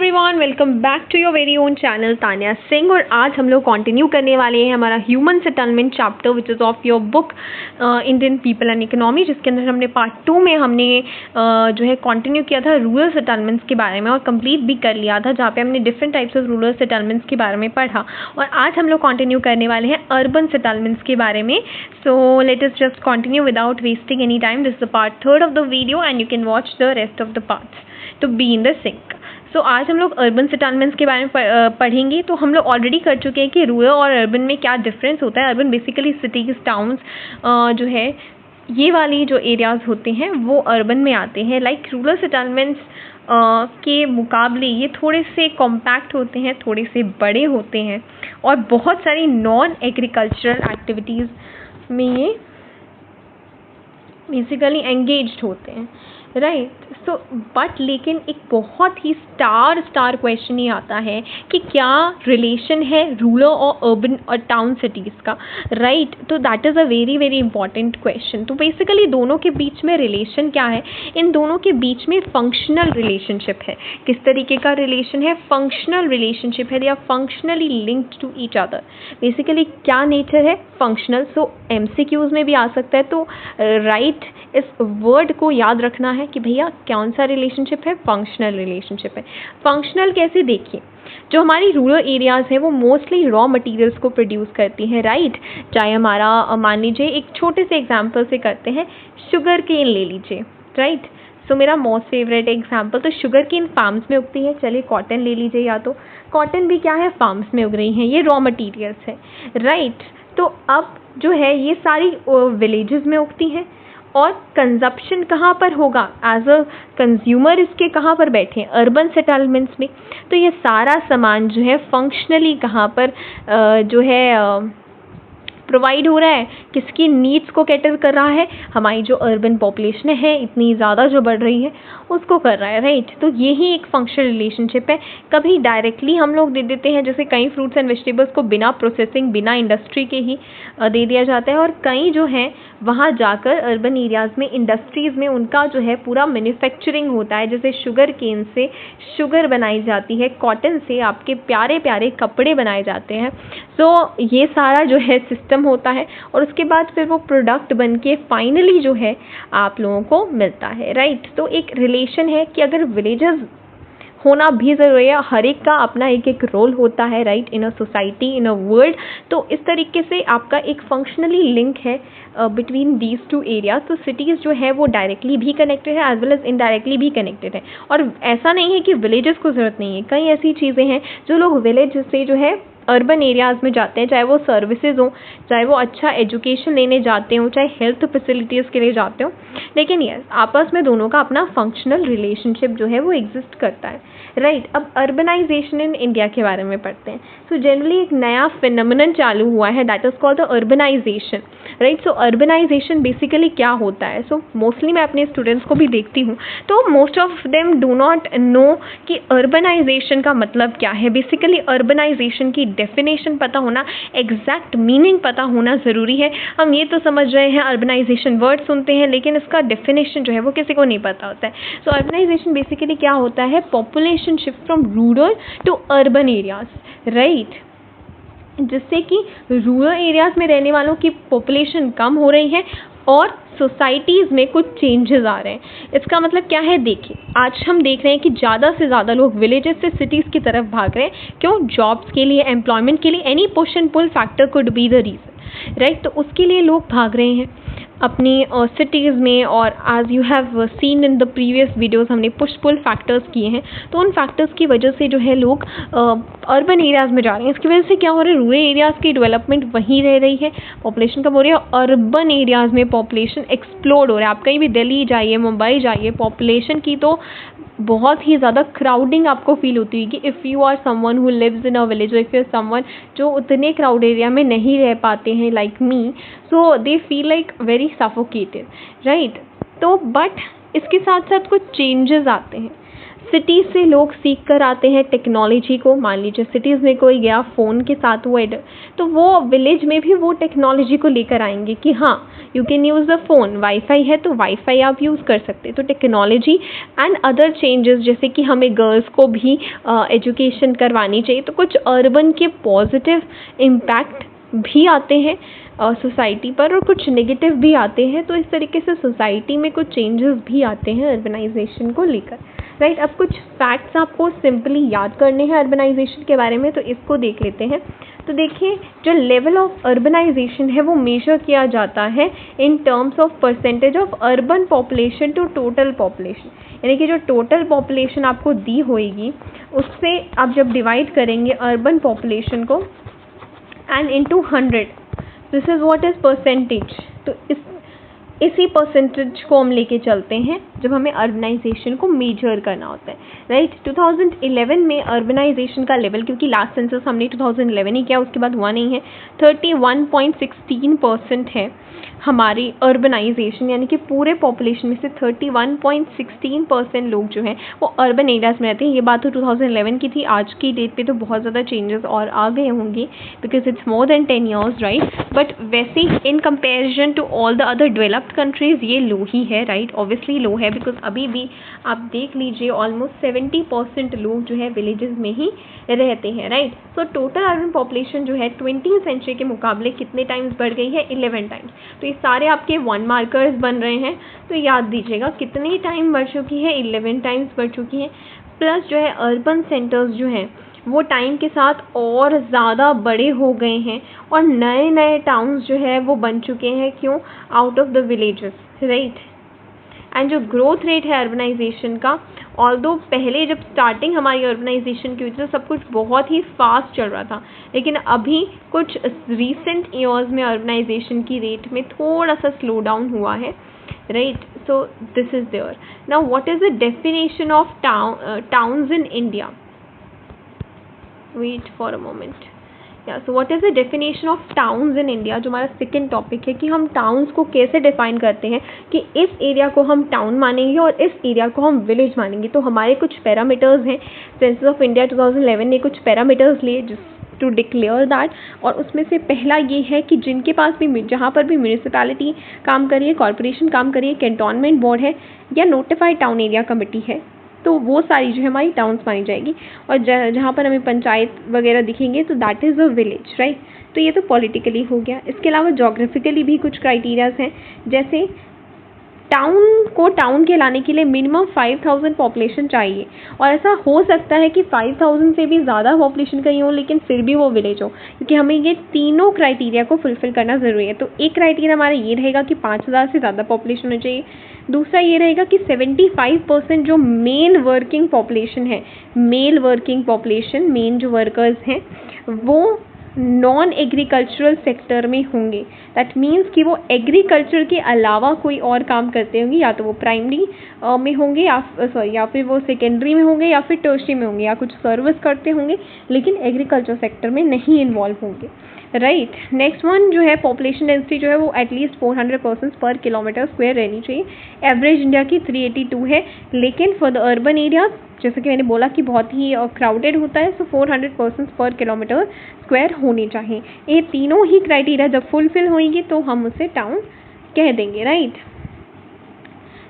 Everyone, welcome back to your very own channel Tanya Singh. और आज हम लोग कंटिन्यू करने वाले हैं हमारा human settlement chapter which is of your book Indian people and economy, जिसके अंदर हमने पार्ट 2 में हमने जो है कंटिन्यू किया था रूरल सेटलमेंट्स के बारे में और कंप्लीट भी कर लिया था, जहाँ पे हमने different types of rural settlements के बारे में पढ़ा। और आज हम लोग कंटिन्यू करने वाले हैं अर्बन सेटलमेंट्स के बारे में। So let us just continue without wasting any time. This is the part 3 of the video and you can watch the rest of the parts to be in the sync. So आज हम लोग urban settlements के बारे में पढ़ेंगे। तो हम लोग ऑलरेडी कर चुके हैं कि रूरल और अर्बन में क्या डिफरेंस होता है। अर्बन बेसिकली सिटीज़, टाउन्स जो है ये वाली जो एरियाज़ होते हैं वो अर्बन में आते हैं। लाइक रूरल सेटलमेंट्स के मुकाबले ये थोड़े से कॉम्पैक्ट होते हैं, थोड़े से बड़े होते हैं और बहुत सारी नॉन एग्रीकल्चरल एक्टिविटीज़ में ये बेसिकली एंगेज्ड होते हैं, राइट। सो बट लेकिन एक बहुत ही स्टार क्वेश्चन ये आता है कि क्या रिलेशन है रूरल और अर्बन और टाउन सिटीज़ का, राइट। तो that is a very very important question. तो बेसिकली दोनों के बीच में रिलेशन क्या है? इन दोनों के बीच में फंक्शनल रिलेशनशिप है। किस तरीके का रिलेशन है? फंक्शनल रिलेशनशिप है। They are functionally linked to each other. Basically क्या नेचर है? फंक्शनल। सो MCQs में भी आ सकता है। तो राइट इस वर्ड को याद रखना है कि भैया कौन सा रिलेशनशिप है? फंक्शनल रिलेशनशिप है। फंक्शनल कैसे? देखिए, जो हमारी रूरल एरियाज़ हैं वो मोस्टली रॉ मटेरियल्स को प्रोड्यूस करती हैं, राइट। चाहे हमारा मान लीजिए एक छोटे से एग्जांपल से करते हैं, शुगर केन ले लीजिए, राइट। सो मेरा मोस्ट फेवरेट एग्जांपल तो शुगर केन फार्म्स में उगती है। चलिए कॉटन ले लीजिए, या तो कॉटन भी क्या है? फार्म्स में उग रही हैं, ये रॉ मटीरियल्स है, राइट। तो अब जो है ये सारी विलेजेस में उगती हैं और कंजप्शन कहाँ पर होगा? एज अ कंज्यूमर इसके कहाँ पर बैठे हैं? अर्बन सेटलमेंट्स में। तो ये सारा सामान जो है फंक्शनली कहाँ पर जो है प्रोवाइड हो रहा है? किसकी नीड्स को कैटर कर रहा है? हमारी जो अर्बन पॉपुलेशन है इतनी ज़्यादा जो बढ़ रही है उसको कर रहा है, राइट। तो यही एक फंक्शनल रिलेशनशिप है। कभी डायरेक्टली हम लोग दे देते हैं, जैसे कई फ्रूट्स एंड वेजिटेबल्स को बिना प्रोसेसिंग, बिना इंडस्ट्री के ही दे दिया जाता है, और कई जो हैं वहाँ जाकर अर्बन एरियाज़ में इंडस्ट्रीज़ में उनका जो है पूरा मैन्युफैक्चरिंग होता है। जैसे शुगर केन से शुगर बनाई जाती है, कॉटन से आपके प्यारे प्यारे कपड़े बनाए जाते हैं। सो ये सारा जो है सिस्टम होता है और उसके बाद फिर वो प्रोडक्ट बन के फाइनली जो है आप लोगों को मिलता है, राइट। तो एक रिलेशन है कि अगर विलेजेस होना भी ज़रूरी है, हर एक का अपना एक एक रोल होता है, right, in a society, in a world. तो इस तरीके से आपका एक फंक्शनली लिंक है बिटवीन दीज टू एरियाज। तो सिटीज़ जो है वो डायरेक्टली भी कनेक्टेड है एज वेल एज इनडायरेक्टली भी कनेक्टेड है। और ऐसा नहीं है कि विलेजेस को ज़रूरत नहीं है, कई ऐसी चीज़ें हैं जो लोग विलेज से जो है अर्बन एरियाज़ में जाते हैं, चाहे वो सर्विसेज हों, चाहे वो अच्छा एजुकेशन लेने जाते हों, चाहे हेल्थ फैसिलिटीज़ के लिए जाते हों, लेकिन यस आपस में दोनों का अपना फंक्शनल रिलेशनशिप जो है वो एग्जिस्ट करता है, राइट। अब अर्बनाइजेशन इन इंडिया के बारे में पढ़ते हैं। सो जनरली एक नया फिनोमेनन चालू हुआ है, that is called the urbanization, right. So urbanization basically क्या होता है? सो मोस्टली मैं अपने स्टूडेंट्स को भी देखती हूँ, तो most of them do not know कि अर्बनाइजेशन का मतलब क्या है। बेसिकली अर्बनाइजेशन की डेफिनेशन पता होना, एग्जैक्ट मीनिंग पता होना ज़रूरी है। हम ये तो समझ रहे हैं, अर्बनाइजेशन वर्ड सुनते हैं, लेकिन इसका डेफिनेशन जो है वो किसी को नहीं पता होता है। सो अर्बनाइजेशन बेसिकली क्या होता है? Population shift from rural to urban areas, right, जिससे कि रूरल एरियाज़ में रहने वालों की पॉपुलेशन कम हो रही है और सोसाइटीज़ में कुछ चेंजेस आ रहे हैं। इसका मतलब क्या है? देखिए, आज हम देख रहे हैं कि ज़्यादा से ज़्यादा लोग विलेजेस से सिटीज़ की तरफ भाग रहे हैं। क्यों? जॉब्स के लिए, एम्प्लॉयमेंट के लिए, any push and pull factor could be the reason, right. तो उसके लिए लोग भाग रहे हैं अपनी सिटीज़ में। और as you have seen in the previous videos हमने पुश पुल फैक्टर्स किए हैं, तो उन फैक्टर्स की वजह से जो है लोग अर्बन एरियाज़ में जा रहे हैं। इसकी वजह से क्या हो रहा है? रूरल एरियाज़ की डेवलपमेंट वहीं रह रही है, पॉपुलेशन कम हो रही है। अर्बन एरियाज़ में पॉपुलेशन एक्सप्लोड हो रहा है। आप कहीं भी दिल्ली जाइए, मुंबई जाइए, पॉपुलेशन की तो बहुत ही ज़्यादा क्राउडिंग आपको फील होती है कि if you are someone who lives in a village, if you are someone जो उतने क्राउड एरिया में नहीं रह पाते हैं like me, so they feel like very suffocated, right. तो बट इसके साथ साथ कुछ चेंजेस आते हैं। सिटीज़ से लोग सीख कर आते हैं टेक्नोलॉजी को। मान लीजिए सिटीज़ में कोई गया फ़ोन के साथ तो वो विलेज में भी वो टेक्नोलॉजी को लेकर आएंगे कि हाँ you can use the phone, wifi है तो वाईफाई आप यूज़ कर सकते हैं। तो टेक्नोलॉजी एंड अदर चेंजेस, जैसे कि हमें गर्ल्स को भी एजुकेशन करवानी चाहिए, तो कुछ अर्बन के पॉजिटिव इम्पैक्ट भी आते हैं सोसाइटी पर और कुछ नेगेटिव भी आते हैं। तो इस तरीके से सोसाइटी में कुछ चेंजेस भी आते हैं अर्बनाइजेशन को लेकर, राइट। अब कुछ फैक्ट्स आपको सिंपली याद करने हैं अर्बनाइजेशन के बारे में, तो इसको देख लेते हैं। तो देखिए, जो लेवल ऑफ अर्बनाइजेशन है वो मेजर किया जाता है in terms of percentage of urban population to total population, यानी कि जो टोटल पॉपुलेशन आपको दी होगी उससे आप जब डिवाइड करेंगे अर्बन पॉपुलेशन को and into 100, this is what is percentage. तो इसी परसेंटेज को हम लेके चलते हैं जब हमें अर्बनाइजेशन को मेजर करना होता है, राइट। 2011 में अर्बनाइजेशन का लेवल, क्योंकि लास्ट सेंसस हमने 2011 ही किया, उसके बाद हुआ नहीं है, 31.16% है हमारी अर्बनाइजेशन, यानी कि पूरे पॉपुलेशन में से 31.16% लोग जो हैं वो अर्बन एरियाज़ में रहते हैं। ये बात तो 2011 की थी, आज की डेट पे तो बहुत ज़्यादा चेंजेस और आ गए होंगे because it's more than 10 years, right. But वैसे in comparison to all the other developed countries ये लो ही है, राइट। ऑब्वियसली लो है बिकॉज अभी भी आप देख लीजिए ऑलमोस्ट 70% लोग जो है विलेजेस में ही रहते हैं, right. So total urban population जो है 20th सेंचुरी के मुकाबले कितने टाइम्स बढ़ गई है? 11 टाइम्स। तो ये सारे आपके 1 मार्कर्स बन रहे हैं, तो याद दीजिएगा कितनी टाइम बढ़ चुकी है, 11 टाइम्स बढ़ चुकी है। प्लस जो है अर्बन सेंटर्स जो हैं वो टाइम के साथ और ज़्यादा बड़े हो गए हैं और नए नए टाउन्स जो है वो बन चुके हैं। क्यों? Out of the villages, right. And जो ग्रोथ रेट है अर्बनाइजेशन का, ऑल्दो पहले जब स्टार्टिंग हमारी अर्बनाइजेशन की हुई थी तो सब कुछ बहुत ही फास्ट चल रहा था, लेकिन अभी कुछ रीसेंट ईयर्स में अर्बनाइजेशन की रेट में थोड़ा सा स्लो डाउन हुआ है, right. So this is there. Now what is the definition of towns in India? Wait for a moment. So what is the definition of towns in India, जो हमारा second topic है कि हम towns को कैसे define करते हैं कि इस एरिया को हम टाउन मानेंगे और इस एरिया को हम विलेज मानेंगे। तो हमारे कुछ पैरामीटर्स हैं, सेंसस ऑफ इंडिया 2011 ने कुछ पैरामीटर्स लिए टू डिक्लेयर दैट, और उसमें से पहला ये है कि जिनके पास भी, जहाँ पर भी म्यूनिसिपैलिटी काम करिए, कॉरपोरेशन काम करिए, कैंटोनमेंट बोर्ड है या नोटिफाइड टाउन एरिया कमेटी है, तो वो सारी जो है हमारी टाउन्स मानी जाएगी। और जहाँ पर हमें पंचायत वगैरह दिखेंगे तो that is a village, right. तो ये तो पॉलिटिकली हो गया। इसके अलावा जोग्राफिकली भी कुछ क्राइटेरियाज हैं, जैसे टाउन को टाउन कहलाने के लिए मिनिमम 5000 पॉपुलेशन चाहिए, और ऐसा हो सकता है कि 5000 से भी ज़्यादा पॉपुलेशन कहीं हो लेकिन फिर भी वो विलेज हो, क्योंकि हमें ये तीनों क्राइटेरिया को फुलफिल करना ज़रूरी है। तो एक क्राइटेरिया हमारा ये रहेगा कि 5000 से ज़्यादा पॉपुलेशन होनी चाहिए। दूसरा ये रहेगा कि 75% जो मेन वर्किंग पॉपुलेशन है, मेल वर्किंग पॉपुलेशन, मेन जो वर्कर्स हैं वो नॉन एग्रीकल्चरल सेक्टर में होंगे। दैट मीन्स कि वो एग्रीकल्चर के अलावा कोई और काम करते होंगे, या तो वो प्राइमरी में होंगे या फिर वो सेकेंडरी में होंगे या फिर टर्शरी में होंगे, या कुछ सर्विस करते होंगे लेकिन एग्रीकल्चर सेक्टर में नहीं इन्वॉल्व होंगे, राइट। नेक्स्ट वन जो है पॉपुलेशन डेंसिटी जो है वो at least 400 persons per kilometre square रहनी चाहिए। एवरेज इंडिया की 382 है, लेकिन फॉर द अर्बन एरिया जैसे कि मैंने बोला कि बहुत ही क्राउडेड होता है, सो 400 पर्सन्स पर किलोमीटर स्क्वायर होनी चाहिए। ये तीनों ही क्राइटेरिया जब फुलफिल होंगी तो हम उसे टाउन कह देंगे, राइट।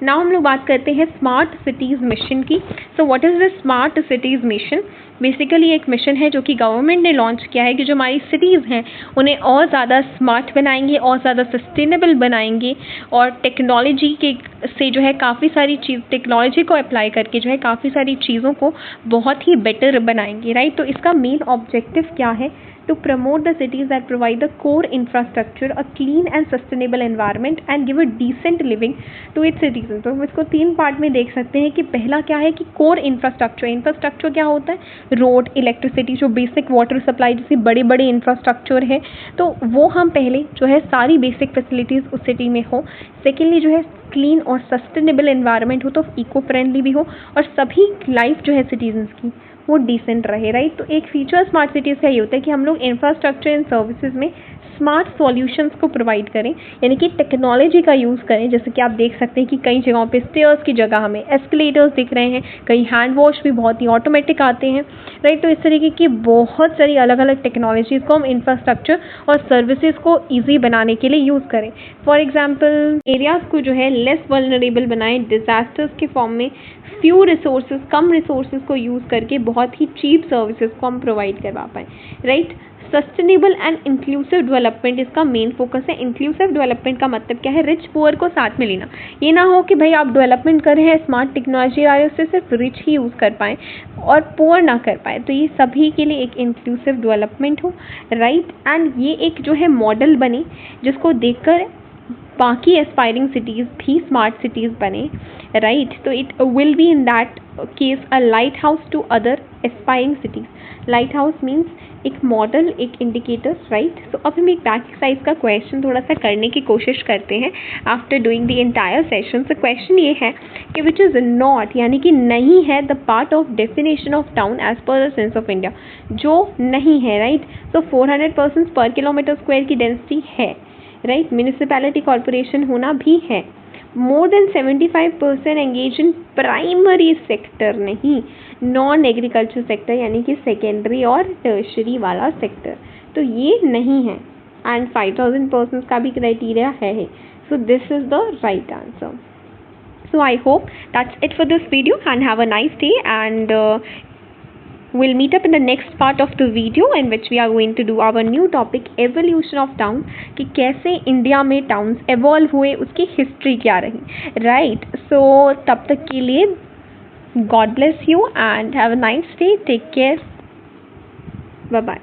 नाउ हम लोग बात करते हैं स्मार्ट सिटीज़ मिशन की। सो what is the smart cities mission? Basically एक मिशन है जो कि गवर्नमेंट ने लॉन्च किया है कि जो हमारी सिटीज़ हैं उन्हें और ज़्यादा स्मार्ट बनाएंगे और ज़्यादा सस्टेनेबल बनाएंगे, और टेक्नोलॉजी के से जो है काफ़ी सारी टेक्नोलॉजी को अप्लाई करके जो है काफ़ी सारी चीज़ों को बहुत ही बेटर बनाएंगे, राइट। तो इसका मेन ऑब्जेक्टिव क्या है? to promote the cities that provide the core infrastructure, a clean and sustainable environment and give a decent living to its citizens। तो हम इसको 3 पार्ट में देख सकते हैं कि पहला क्या है कि कोर इंफ्रास्ट्रक्चर क्या होता है? रोड, इलेक्ट्रिसिटी, जो बेसिक वाटर सप्लाई जैसे बड़े बड़े इंफ्रास्ट्रक्चर है, तो वो हम पहले जो है सारी बेसिक फैसिलिटीज़ उस सिटी में हो। सेकेंडली जो है क्लीन और सस्टेनेबल एनवायरनमेंट हो, तो इको फ्रेंडली भी हो, और सभी लाइफ जो है सिटीजन्स की वो डिसेंट रहे, राइट। तो एक फीचर स्मार्ट सिटीज़ का ये होता है कि हम लोग इंफ्रास्ट्रक्चर एंड सर्विसेज में स्मार्ट सॉल्यूशंस को प्रोवाइड करें, यानी कि टेक्नोलॉजी का यूज़ करें। जैसे कि आप देख सकते हैं कि कई जगहों पे स्टेयर्स की जगह हमें एस्केलेटर्स दिख रहे हैं, कई हैंड वॉश भी बहुत ही ऑटोमेटिक आते हैं, राइट। तो इस तरीके की बहुत सारी अलग अलग टेक्नोलॉजीज़ को हम इंफ्रास्ट्रक्चर और सर्विसेज को ईजी बनाने के लिए यूज़ करें। फॉर एग्जाम्पल एरियाज़ को जो है लेस वल्नरेबल बनाएं डिज़ास्टर्स के फॉर्म में, फ्यू रिसोर्सेज, कम रिसोर्सेज को यूज़ करके बहुत ही चीप सर्विसेज को हम प्रोवाइड करवा पाएँ, right. Sustainable and inclusive development इसका मेन फोकस है। इंक्लूसिव डेवलपमेंट का मतलब क्या है? रिच पुअर को साथ में लेना। ये ना हो कि भाई आप डेवलपमेंट कर रहे हैं, स्मार्ट टेक्नोलॉजी आ रही है, उससे सिर्फ रिच ही यूज़ कर पाएँ और पुअर ना कर पाए। तो ये सभी के लिए एक इंक्लूसिव डेवलपमेंट हो, राइट। एंड ये एक जो है मॉडल बने जिसको देखकर बाकी एस्पायरिंग सिटीज़ भी स्मार्ट सिटीज़ बने, राइट। तो it will be in that case a light house to other aspiring cities. Light house means एक मॉडल, एक इंडिकेटर्स, राइट। तो अब हम एक बैक एक्सरसाइज का क्वेश्चन थोड़ा सा करने की कोशिश करते हैं after doing the entire session. तो क्वेश्चन ये है कि विच इज़ नॉट, यानी कि नहीं है, the part of definition of town as per the sense of India, जो नहीं है, राइट। तो 400 पर्सन्स पर किलोमीटर स्क्वायर की डेंसिटी है, राइट। म्यूनिसिपैलिटी कॉर्पोरेशन होना भी है। More than 75% engage in primary sector, नहीं नॉन एग्रीकल्चर सेक्टर, यानी कि सेकेंडरी और टर्शरी वाला सेक्टर, तो ये नहीं है। एंड 5000 पर्सन्स का भी क्राइटेरिया है। So this is the right answer. So I hope that's it for this video and have a nice day, and we'll meet up in the next part of the video in which we are going to do our new topic evolution of town, कि कैसे India में towns evolve हुए, उसकी history क्या रही, right. सो तब तक के लिए God bless you and have a nice day. Take care. Bye bye.